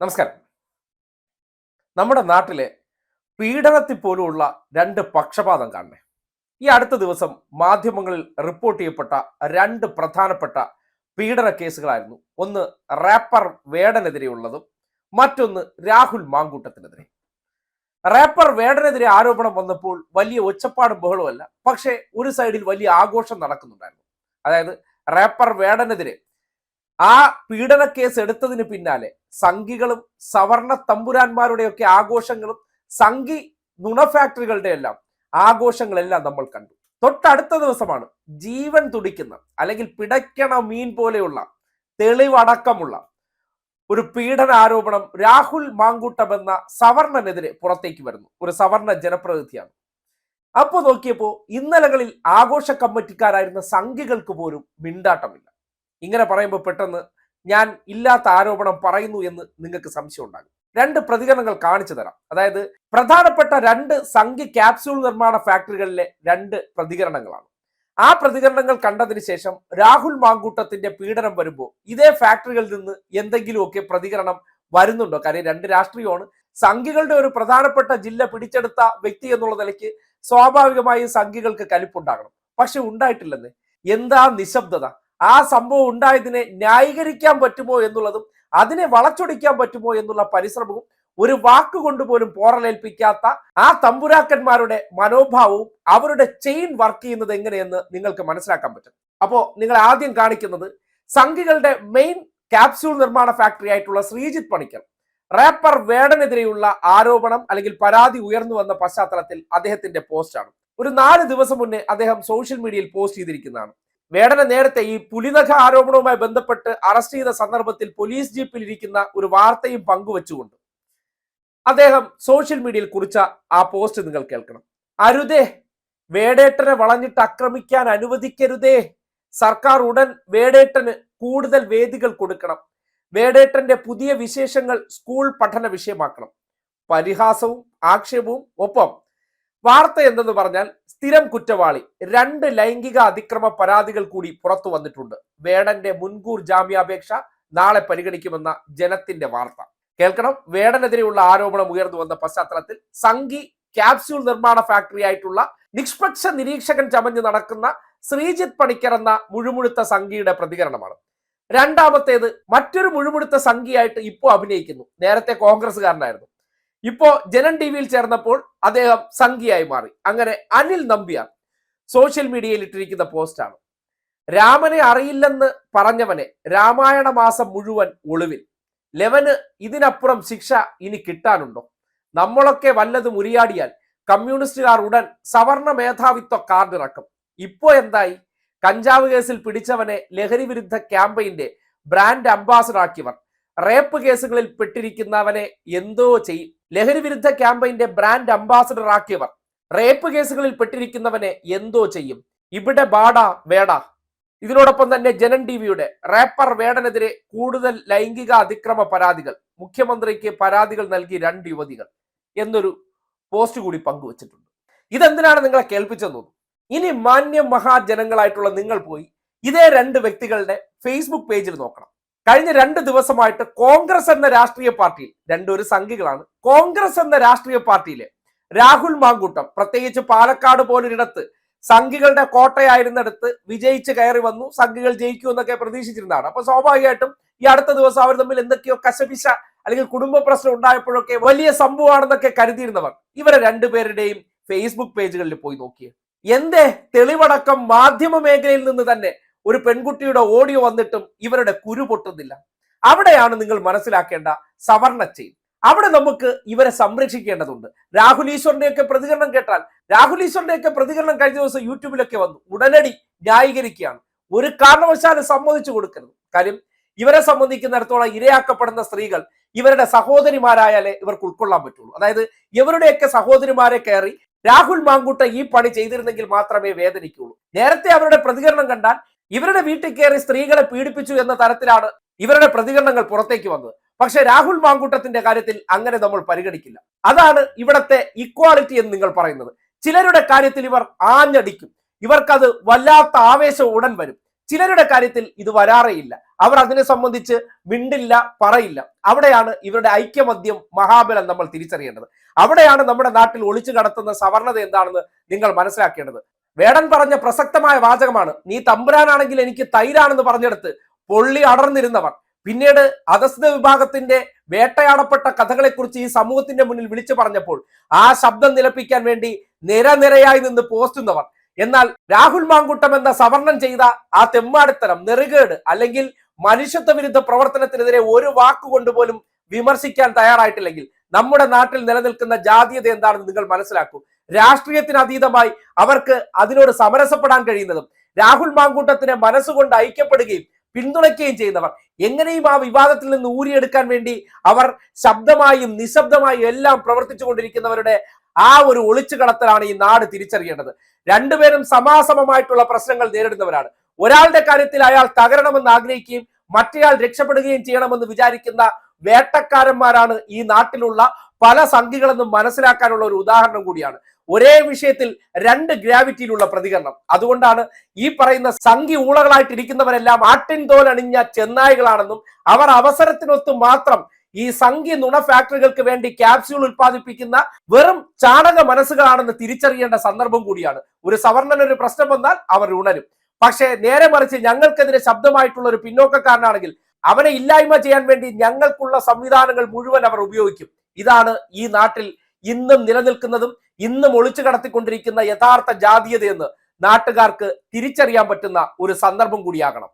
നമസ്കാരം. നമ്മുടെ നാട്ടിലെ പീഡനത്തിൽ പോലുമുള്ള രണ്ട് പക്ഷപാതം കാണണേ. ഈ അടുത്ത ദിവസം മാധ്യമങ്ങളിൽ റിപ്പോർട്ട് ചെയ്യപ്പെട്ട രണ്ട് പ്രധാനപ്പെട്ട പീഡന കേസുകളായിരുന്നു. ഒന്ന് റാപ്പർ വേടനെതിരെയുള്ളതും മറ്റൊന്ന് രാഹുൽ മാങ്കൂട്ടത്തിനെതിരെ. റാപ്പർ വേടനെതിരെ ആരോപണം വന്നപ്പോൾ വലിയ ഒച്ചപ്പാടും ബഹളവുമല്ല, പക്ഷേ ഒരു സൈഡിൽ വലിയ ആഘോഷം നടക്കുന്നുണ്ടായിരുന്നു. അതായത് റാപ്പർ വേടനെതിരെ ആ പീഡന കേസ് എടുത്തതിന് പിന്നാലെ സംഘികളും സവർണ തമ്പുരാന്മാരുടെയൊക്കെ ആഘോഷങ്ങളും സംഘി നുണ ഫാക്ടറികളുടെ എല്ലാം ആഘോഷങ്ങളെല്ലാം നമ്മൾ കണ്ടു. തൊട്ടടുത്ത ദിവസമാണ് ജീവൻ തുടിക്കുന്ന അല്ലെങ്കിൽ പിടയ്ക്കണ മീൻ പോലെയുള്ള തെളിവടക്കമുള്ള ഒരു പീഡന ആരോപണം രാഹുൽ മാങ്കൂട്ടം എന്ന സവർണനെതിരെ പുറത്തേക്ക് വരുന്നു. ഒരു സവർണ ജനപ്രതിനിധിയാണ്. അപ്പോൾ നോക്കിയപ്പോൾ ഇന്നലകളിൽ ആഘോഷ കമ്മിറ്റിക്കാരായിരുന്ന സംഘികൾക്ക് പോലും മിണ്ടാട്ടമില്ല. ഇങ്ങനെ പറയുമ്പോൾ പെട്ടെന്ന് ഞാൻ ഇല്ലാത്ത ആരോപണം പറയുന്നു എന്ന് നിങ്ങൾക്ക് സംശയം ഉണ്ടാകും. രണ്ട് പ്രതികരണങ്ങൾ കാണിച്ചു തരാം. അതായത് പ്രധാനപ്പെട്ട രണ്ട് സംഘി ക്യാപ്സ്യൂൾ നിർമ്മാണ ഫാക്ടറികളിലെ രണ്ട് പ്രതികരണങ്ങളാണ്. ആ പ്രതികരണങ്ങൾ കണ്ടതിന് ശേഷം രാഹുൽ മാങ്കൂട്ടത്തിന്റെ പീഡനം വരുമ്പോൾ ഇതേ ഫാക്ടറികളിൽ നിന്ന് എന്തെങ്കിലുമൊക്കെ പ്രതികരണം വരുന്നുണ്ടോ? കാര്യം രണ്ട് രാഷ്ട്രീയമാണ്. സംഘികളുടെ ഒരു പ്രധാനപ്പെട്ട ജില്ല പിടിച്ചെടുത്ത വ്യക്തി എന്നുള്ള നിലയ്ക്ക് സ്വാഭാവികമായും സംഘികൾക്ക് കലിപ്പുണ്ടാകണം. പക്ഷെ ഉണ്ടായിട്ടില്ലെന്ന്. എന്താ നിശബ്ദത? ആ സംഭവം ഉണ്ടായതിനെ ന്യായീകരിക്കാൻ പറ്റുമോ എന്നുള്ളതും അതിനെ വളച്ചൊടിക്കാൻ പറ്റുമോ എന്നുള്ള പരിശ്രമവും ഒരു വാക്കുകൊണ്ട് പോലും പോറലേൽപ്പിക്കാത്ത ആ തമ്പുരാക്കന്മാരുടെ മനോഭാവവും അവരുടെ ചെയിൻ വർക്ക് ചെയ്യുന്നത് എങ്ങനെയെന്ന് നിങ്ങൾക്ക് മനസ്സിലാക്കാൻ പറ്റും. അപ്പോൾ നിങ്ങൾ ആദ്യം കാണിക്കുന്നത് സംഘികളുടെ മെയിൻ ക്യാപ്സ്യൂൾ നിർമ്മാണ ഫാക്ടറി ആയിട്ടുള്ള ശ്രീജിത്ത് പണിക്കർ റാപ്പർ വേടനെതിരെയുള്ള ആരോപണം അല്ലെങ്കിൽ പരാതി ഉയർന്നു വന്ന പശ്ചാത്തലത്തിൽ അദ്ദേഹത്തിന്റെ പോസ്റ്റാണ്. ഒരു 4 ദിവസം മുന്നേ അദ്ദേഹം സോഷ്യൽ മീഡിയയിൽ പോസ്റ്റ് ചെയ്തിരിക്കുന്നതാണ്. വേടനെ നേരത്തെ ഈ പുലിനഖ ആരോപണവുമായി ബന്ധപ്പെട്ട് അറസ്റ്റ് ചെയ്ത സന്ദർഭത്തിൽ പോലീസ് ജീപ്പിൽ ഇരിക്കുന്ന ഒരു വാർത്തയും പങ്കുവെച്ചുകൊണ്ട് അദ്ദേഹം സോഷ്യൽ മീഡിയയിൽ കുറിച്ച ആ പോസ്റ്റ് നിങ്ങൾ കേൾക്കണം. അരുതേ, വേടേട്ടനെ വളഞ്ഞിട്ട് ആക്രമിക്കാൻ അനുവദിക്കരുതേ. സർക്കാർ ഉടൻ വേടേട്ടന് കൂടുതൽ വേദികൾ കൊടുക്കണം. വേടേട്ടന്റെ പുതിയ വിശേഷങ്ങൾ സ്കൂൾ പഠന വിഷയമാക്കണം. പരിഹാസവും ആക്ഷേപവും ഒപ്പം വാർത്ത എന്തെന്ന് പറഞ്ഞാൽ സ്ഥിരം കുറ്റവാളി 2 ലൈംഗിക അതിക്രമ പരാതികൾ കൂടി പുറത്തു വന്നിട്ടുണ്ട്. വേടന്റെ മുൻകൂർ ജാമ്യാപേക്ഷ നാളെ പരിഗണിക്കുമെന്ന ജനത്തിന്റെ വാർത്ത കേൾക്കണം. വേടനെതിരെയുള്ള ആരോപണം ഉയർന്നു വന്ന പശ്ചാത്തലത്തിൽ സംഘി ക്യാപ്സ്യൂൾ നിർമ്മാണ ഫാക്ടറി ആയിട്ടുള്ള നിഷ്പക്ഷ നിരീക്ഷകൻ ചമഞ്ഞ് നടക്കുന്ന ശ്രീജിത്ത് പണിക്കർ എന്ന മുഴുമുഴുത്ത സംഘിയുടെ പ്രതികരണമാണ്. രണ്ടാമത്തേത് മറ്റൊരു മുഴുമുഴുത്ത സംഘിയായിട്ട് ഇപ്പോൾ അഭിനയിക്കുന്നു. നേരത്തെ കോൺഗ്രസ്സുകാരനായിരുന്നു. ഇപ്പോ ജനൻ ടി വിയിൽ ചേർന്നപ്പോൾ അദ്ദേഹം സംഘിയായി മാറി. അങ്ങനെ അനിൽ നമ്പ്യാർ സോഷ്യൽ മീഡിയയിൽ ഇട്ടിരിക്കുന്ന പോസ്റ്റാണ്. രാമനെ അറിയില്ലെന്ന് പറഞ്ഞവനെ രാമായണ മാസം മുഴുവൻ ഒളിവിൽ. ലെവന് ഇതിനപ്പുറം ശിക്ഷ ഇനി കിട്ടാനുണ്ടോ? നമ്മളൊക്കെ വല്ലതും ഉരിയാടിയാൽ കമ്മ്യൂണിസ്റ്റുകാർ ഉടൻ സവർണ മേധാവിത്വ കാർഡ് ഇറക്കും. ഇപ്പോ എന്തായി? കഞ്ചാവ് കേസിൽ പിടിച്ചവനെ ലഹരി വിരുദ്ധ ക്യാമ്പയിന്റെ ബ്രാൻഡ് അംബാസഡർ ആക്കിയവർ റേപ്പ് കേസുകളിൽ പെട്ടിരിക്കുന്നവനെ എന്തോ ചെയ്യും. ലഹരി വിരുദ്ധ ക്യാമ്പയിന്റെ ബ്രാൻഡ് അംബാസഡർ ആക്കിയവർ റേപ്പ് കേസുകളിൽ പെട്ടിരിക്കുന്നവനെ എന്തോ ചെയ്യും. ഇവിടെ ബാടാ വേടാ. ഇതിനോടൊപ്പം തന്നെ ജനൻ ടി വിയുടെ റാപ്പർ വേടനെതിരെ കൂടുതൽ ലൈംഗിക അതിക്രമ പരാതികൾ, മുഖ്യമന്ത്രിക്ക് പരാതികൾ നൽകി 2 യുവതികൾ എന്നൊരു പോസ്റ്റ് കൂടി പങ്കുവച്ചിട്ടുണ്ട്. ഇതെന്തിനാണ് നിങ്ങളെ കേൾപ്പിച്ചെന്നു? ഇനി മാന്യ മഹാജനങ്ങളായിട്ടുള്ള നിങ്ങൾ പോയി ഇതേ 2 വ്യക്തികളുടെ ഫേസ്ബുക്ക് പേജിൽ നോക്കണം. കഴിഞ്ഞ 2 ദിവസമായിട്ട് കോൺഗ്രസ് എന്ന രാഷ്ട്രീയ പാർട്ടിയിൽ, ഒരു സംഘികളാണ്, കോൺഗ്രസ് എന്ന രാഷ്ട്രീയ പാർട്ടിയിലെ രാഹുൽ മാങ്കൂട്ടം പ്രത്യേകിച്ച് പാലക്കാട് പോലൊരിടത്ത് സംഘികളുടെ കോട്ടയായിരുന്നിടത്ത് വിജയിച്ച് കയറി വന്നു. സംഘികൾ ജയിക്കൂ എന്നൊക്കെ പ്രതീക്ഷിച്ചിരുന്നതാണ്. അപ്പൊ സ്വാഭാവികമായിട്ടും ഈ അടുത്ത ദിവസം അവർ തമ്മിൽ എന്തൊക്കെയോ കശപിശ അല്ലെങ്കിൽ കുടുംബ പ്രശ്നം ഉണ്ടായപ്പോഴൊക്കെ വലിയ സംഭവമാണെന്നൊക്കെ കരുതിയിരുന്നവർ ഇവരെ 2 പേരുടെയും ഫേസ്ബുക്ക് പേജുകളിൽ പോയി നോക്കിയേ. എന്തേ തെളിവടക്കം മാധ്യമ മേഖലയിൽ നിന്ന് തന്നെ ഒരു പെൺകുട്ടിയുടെ ഓഡിയോ വന്നിട്ടും ഇവരുടെ കുരു പൊട്ടുന്നില്ല. അവിടെയാണ് നിങ്ങൾ മനസ്സിലാക്കേണ്ട സവർണ ചെയിൻ. അവിടെ നമുക്ക് ഇവരെ സംരക്ഷിക്കേണ്ടതുണ്ട്. രാഹുൽ ഈശ്വറിന്റെയൊക്കെ പ്രതികരണം കേട്ടാൽ, രാഹുൽ ഈശ്വറിന്റെയൊക്കെ പ്രതികരണം കഴിഞ്ഞ ദിവസം യൂട്യൂബിലൊക്കെ വന്നു. ഉടനടി ന്യായീകരിക്കുകയാണ്. ഒരു കാരണവശാലും സമ്മതിച്ചു കൊടുക്കരുത്. കാര്യം ഇവരെ സംബന്ധിക്കുന്നിടത്തോളം ഇരയാക്കപ്പെടുന്ന സ്ത്രീകൾ ഇവരുടെ സഹോദരിമാരായാലേ ഇവർക്ക് ഉൾക്കൊള്ളാൻ പറ്റുള്ളൂ. അതായത് ഇവരുടെയൊക്കെ സഹോദരിമാരെ കയറി രാഹുൽ മാങ്കൂട്ട ഈ പണി ചെയ്തിരുന്നെങ്കിൽ മാത്രമേ വേദനിക്കുള്ളൂ. നേരത്തെ അവരുടെ പ്രതികരണം കണ്ടാൽ ഇവരുടെ വീട്ടിൽ കയറി സ്ത്രീകളെ പീഡിപ്പിച്ചു എന്ന തരത്തിലാണ് ഇവരുടെ പ്രതികരണങ്ങൾ പുറത്തേക്ക് വന്നത്. പക്ഷെ രാഹുൽ മാങ്കൂട്ടത്തിന്റെ കാര്യത്തിൽ അങ്ങനെ നമ്മൾ പരിഗണിക്കില്ല. അതാണ് ഇവിടത്തെ ഇക്വാളിറ്റി എന്ന് നിങ്ങൾ പറയുന്നത്. ചിലരുടെ കാര്യത്തിൽ ഇവർ ആഞ്ഞടിക്കും. ഇവർക്കത് വല്ലാത്ത ആവേശം ഉടൻ വരും. ചിലരുടെ കാര്യത്തിൽ ഇത് വരാറേയില്ല. അവർ അതിനെ സംബന്ധിച്ച് മിണ്ടില്ല, പറയില്ല. അവിടെയാണ് ഇവരുടെ ഐക്യമദ്യം മഹാബലം നമ്മൾ തിരിച്ചറിയേണ്ടത്. അവിടെയാണ് നമ്മുടെ നാട്ടിൽ ഒളിച്ചു കടത്തുന്ന സവർണത എന്താണെന്ന് നിങ്ങൾ മനസ്സിലാക്കേണ്ടത്. വേടൻ പറഞ്ഞ പ്രസക്തമായ വാചകമാണ്, നീ തമ്പുരാനാണെങ്കിൽ എനിക്ക് തൈരാണെന്ന് പറഞ്ഞെടുത്ത് പൊള്ളി അടർന്നിരുന്നവർ പിന്നീട് അധസ്ഥിത വിഭാഗത്തിന്റെ വേട്ടയാടപ്പെട്ട കഥകളെക്കുറിച്ച് ഈ സമൂഹത്തിന്റെ മുന്നിൽ വിളിച്ചു പറഞ്ഞപ്പോൾ ആ ശബ്ദം നിലപ്പിക്കാൻ വേണ്ടി നിരനിരയായി നിന്ന് പോസ്റ്റുന്നവർ. എന്നാൽ രാഹുൽ മാങ്കൂട്ടം എന്ന സവർണൻ ചെയ്ത ആ തെമ്മാടിത്തരം, നെറുകേട് അല്ലെങ്കിൽ മനുഷ്യത്വ വിരുദ്ധ പ്രവർത്തനത്തിനെതിരെ ഒരു വാക്കുകൊണ്ട് പോലും വിമർശിക്കാൻ തയ്യാറായിട്ടില്ലെങ്കിൽ നമ്മുടെ നാട്ടിൽ നിലനിൽക്കുന്ന ജാതീയത എന്താണെന്ന് നിങ്ങൾ മനസ്സിലാക്കൂ. രാഷ്ട്രീയത്തിന് അതീതമായി അവർക്ക് അതിനോട് സമരസപ്പെടാൻ കഴിയുന്നതും രാഹുൽ മാങ്കൂട്ടത്തിനെ മനസ്സുകൊണ്ട് ഐക്യപ്പെടുകയും പിന്തുണയ്ക്കുകയും ചെയ്യുന്നവർ എങ്ങനെയും ആ വിവാദത്തിൽ നിന്ന് ഊരിയെടുക്കാൻ വേണ്ടി അവർ ശബ്ദമായും നിശബ്ദമായും എല്ലാം പ്രവർത്തിച്ചു കൊണ്ടിരിക്കുന്നവരുടെ ആ ഒരു ഒളിച്ചു കടത്തലാണ് ഈ നാട് തിരിച്ചറിയേണ്ടത്. രണ്ടുപേരും സമാസമമായിട്ടുള്ള പ്രശ്നങ്ങൾ നേരിടുന്നവരാണ്. ഒരാളുടെ കാര്യത്തിൽ അയാൾ തകരണമെന്ന് ആഗ്രഹിക്കുകയും മറ്റേയാൾ രക്ഷപ്പെടുകയും ചെയ്യണമെന്ന് വിചാരിക്കുന്ന വേട്ടക്കാരന്മാരാണ് ഈ നാട്ടിലുള്ള പല സംഘികളെന്നും മനസ്സിലാക്കാനുള്ള ഒരു ഉദാഹരണം കൂടിയാണ്. ഒരേ വിഷയത്തിൽ രണ്ട് ഗ്രാവിറ്റിയിലുള്ള പ്രതികരണം. അതുകൊണ്ടാണ് ഈ പറയുന്ന സംഘി ഊളകളായിട്ടിരിക്കുന്നവരെല്ലാം ആട്ടിൻ തോൽ അണിഞ്ഞ ചെന്നായികളാണെന്നും അവർ അവസരത്തിനൊത്ത് മാത്രം ഈ സംഘി നുണ ഫാക്ടറികൾക്ക് വേണ്ടി ക്യാപ്സ്യൂൾ ഉത്പാദിപ്പിക്കുന്ന വെറും ചാണക മനസ്സുകളാണെന്ന് തിരിച്ചറിയേണ്ട സന്ദർഭം കൂടിയാണ്. ഒരു സവർണന് ഒരു പ്രശ്നം വന്നാൽ അവർ ഉണരും. പക്ഷേ നേരെ മറിച്ച് ഞങ്ങൾക്കെതിരെ ശബ്ദമായിട്ടുള്ള ഒരു പിന്നോക്കക്കാരനാണെങ്കിൽ അവനെ ഇല്ലായ്മ ചെയ്യാൻ വേണ്ടി ഞങ്ങൾക്കുള്ള സംവിധാനങ്ങൾ മുഴുവൻ അവർ ഉപയോഗിക്കും. ഇതാണ് ഈ നാട്ടിൽ ഇന്നും നിലനിൽക്കുന്നതും ഇന്നും ഒളിച്ചു കടത്തിക്കൊണ്ടിരിക്കുന്ന യഥാർത്ഥ ജാതീയതയെന്ന് നാട്ടുകാർക്ക് തിരിച്ചറിയാൻ പറ്റുന്ന ഒരു സന്ദർഭം കൂടിയാകണം.